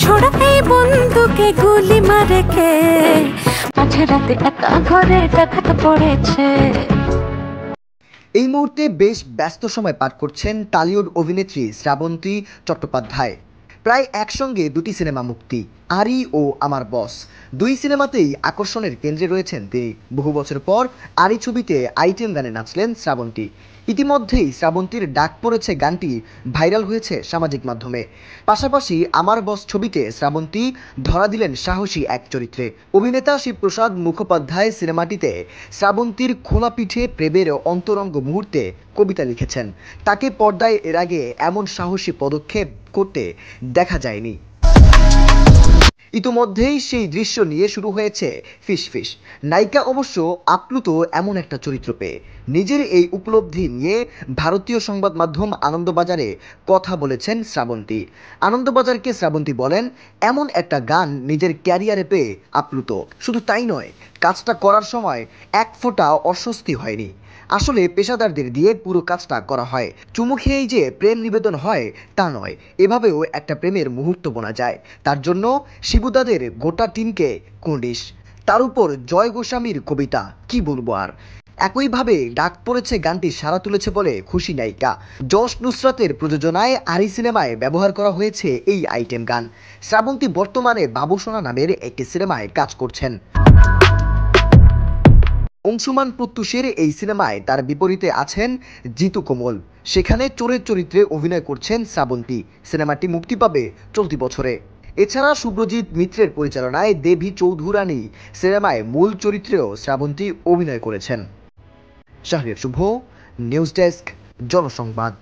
ছোড়া এই বন্দুকে গুলি মারে কে, মাঝে রাতে একা ঘরে ডাকাত পড়েছে। এই মুহূর্তে বেশ ব্যস্ত সময় পার করছেন টলিউড অভিনেত্রী শ্রাবন্তী চট্টোপাধ্যায়। প্রায় একসঙ্গে দুটি সিনেমা মুক্তি, আরি ও আমার বস। দুই সিনেমাতেই আকর্ষণের কেন্দ্রে রয়েছেন তিনি। বহু বছর পর আরি ছবিতে আইটেম গানে নাচলেন শ্রাবন্তী। ইতিমধ্যেই শ্রাবন্তীর ডাক পড়েছে গানটি ভাইরাল হয়েছে সামাজিক মাধ্যমে। পাশাপাশি আমার বস ছবিতে শ্রাবন্তী ধরা দিলেন সাহসী এক চরিত্রে। অভিনেতা শিবপ্রসাদ মুখোপাধ্যায় সিনেমাটিতে শ্রাবন্তীর খোলা পিঠে প্রেমের অন্তরঙ্গ মুহূর্তে কবিতা লিখেছেন। তাকে পর্দায় এর আগে এমন সাহসী পদক্ষেপ করতে দেখা যায়নি। ইতোমধ্যেই সেই দৃশ্য নিয়ে শুরু হয়েছে ফিসফিস। নায়িকা অবশ্য আপ্লুত এমন একটা চরিত্র পেয়ে। নিজের এই উপলব্ধি নিয়ে ভারতীয় সংবাদ মাধ্যম আনন্দবাজারে কথা বলেছেন শ্রাবন্তী। আনন্দবাজারকে শ্রাবন্তী বলেন, এমন একটা গান নিজের ক্যারিয়ারে পেয়ে আপ্লুত। শুধু তাই নয়, কাজটা করার সময় এক ফোঁটা অস্বস্তি হয়নি। আসলে পেশাদারদের দিয়ে পুরো কাজটা করা হয়। চুমু খেয়েই যে প্রেম নিবেদন হয় তা নয়, এভাবেও একটা প্রেমের মুহূর্ত বোনা যায়। তার জন্য শিবুদাদের গোটা টিমকে কুর্নিশ। তার উপর জয় গোস্বামীর কবিতা, কি বলবো আর। একইভাবে ডাক পড়েছে গানটি সাড়া তুলেছে বলে খুশি নায়িকা। যশ নুসরাতের প্রযোজনায় আরি সিনেমায় ব্যবহার করা হয়েছে এই আইটেম গান। শ্রাবন্তী বর্তমানে বাবুসোনা নামের একটি সিনেমায় কাজ করছেন। অংশুমান প্রত্যুষের এই সিনেমায় তার বিপরীতে আছেন জিতু কোমল। সেখানে চোরের চরিত্রে অভিনয় করছেন শ্রাবন্তী। সিনেমাটি মুক্তি পাবে চলতি বছরে। এছাড়া শুভ্রজিৎ মিত্রের পরিচালনায় দেবী চৌধুরানী সিনেমায় মূল চরিত্রেও শ্রাবন্তী অভিনয় করেছেন। শাহরিয়ার শুভ, নিউজ ডেস্ক, জনসংবাদ।